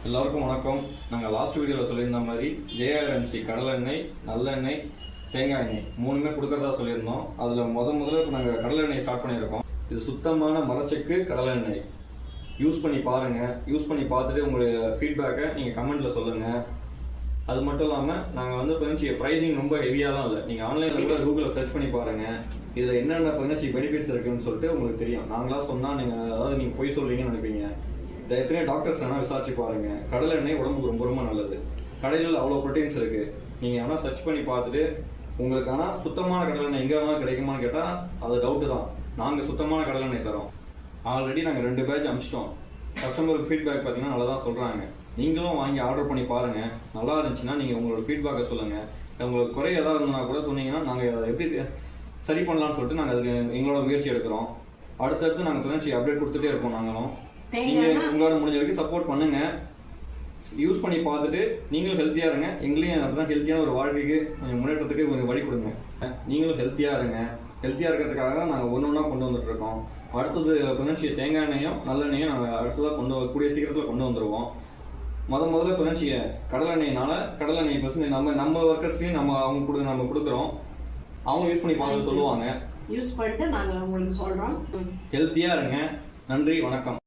எல்லாருக்கும் வணக்கம். நாங்கள் லாஸ்ட் வீடியோவில் சொல்லியிருந்த மாதிரி ஜேஆர்எம்சி கடலெண்ணெய், நல்லெண்ணெய், தேங்காய் எண்ணெய் மூணுமே கொடுக்கறதா சொல்லியிருந்தோம். அதில் முதல்ல இப்போ நாங்கள் கடலெண்ணெய் ஸ்டார்ட் பண்ணியிருக்கோம். இது சுத்தமான மரச்செக்கு கடலெண்ணெய். யூஸ் பண்ணி பாருங்கள். யூஸ் பண்ணி பார்த்துட்டு உங்களுடைய ஃபீட்பேக்கை நீங்கள் கமெண்ட்டில் சொல்லுங்கள். அது மட்டும் இல்லாமல் நாங்கள் வந்து ப்ரைஸிங் ரொம்ப ஹெவியாலாம் இல்லை. நீங்கள் ஆன்லைனில் கூட கூகுளில் சர்ச் பண்ணி பாருங்கள். இதில் என்னென்ன பெனிஃபிட்ஸ் இருக்குன்னு சொல்லிட்டு உங்களுக்கு தெரியும். நாங்களாம் சொன்னால் நீங்கள் போய் சொல்றீங்கன்னு நினைப்பீங்க. எத்தனையோ டாக்டர்ஸ் வேணால் விசாரிச்சு பாருங்க. கடலை எண்ணெய் உடம்புக்கு ரொம்ப ரொம்ப நல்லது. கடையில் அவ்வளோ ப்ரோட்டீன்ஸ் இருக்கு. நீங்கள் வேணால் சர்ச் பண்ணி பார்த்துட்டு உங்களுக்கு ஆனால் சுத்தமான கடலை எண்ணெய் எங்கே வேணாலும் கிடைக்குமான்னு கேட்டால் அது டவுட்டு தான். நாங்கள் சுத்தமான கடலை எண்ணெய் தரோம். ஆல்ரெடி நாங்கள் 2 பேட்ச் அனுப்பிச்சிட்டோம். கஸ்டமருக்கு ஃபீட்பேக் பார்த்தீங்கன்னா நல்லா தான் சொல்கிறாங்க. நீங்களும் வாங்கி ஆர்டர் பண்ணி பாருங்கள். நல்லா இருந்துச்சுன்னா நீங்கள் உங்களோட ஃபீட்பேக்கை சொல்லுங்கள். உங்களுக்கு குறை ஏதாவது இருந்ததுன்னா கூட சொன்னீங்கன்னா நாங்கள் அதை எப்படி சரி பண்ணலாம்னு சொல்லிட்டு நாங்கள் அதுக்கு எங்களோட முயற்சி எடுக்கிறோம். அடுத்தடுத்து நாங்கள் அப்டேட் கொடுத்துட்டே இருக்கோம். நாங்களும் நீங்கள் உங்களோட முடிஞ்ச வரைக்கும் சப்போர்ட் பண்ணுங்க. யூஸ் பண்ணி பார்த்துட்டு நீங்களும் ஹெல்த்தியாக இருங்க. எங்களையும் அப்படிதான் ஹெல்த்தியான ஒரு வாழ்க்கைக்கு முன்னேற்றத்துக்கு கொஞ்சம் வழி கொடுங்க. நீங்களும் ஹெல்த்தியாக இருங்க. ஹெல்த்தியாக இருக்கிறதுக்காக தான் நாங்கள் ஒன்றா கொண்டு வந்துட்டு இருக்கோம். அடுத்தது தேங்காய் எண்ணெயும் நல்லெண்ணெயும் நாங்கள் அடுத்ததாக கூடிய சீக்கிரத்தில் கொண்டு வந்துடுவோம். முதல்ல கடலெண்ணெய்னால கடலெண்ணெய் நம்ம ஒர்க்கர்ஸ்லையும் நம்ம கொடுக்குறோம். அவங்க யூஸ் பண்ணி பார்த்து சொல்லுவாங்க. யூஸ் பண்ணிட்டு நாங்கள் உங்களுக்கு சொல்கிறோம். ஹெல்த்தியாக இருங்க. நன்றி, வணக்கம்.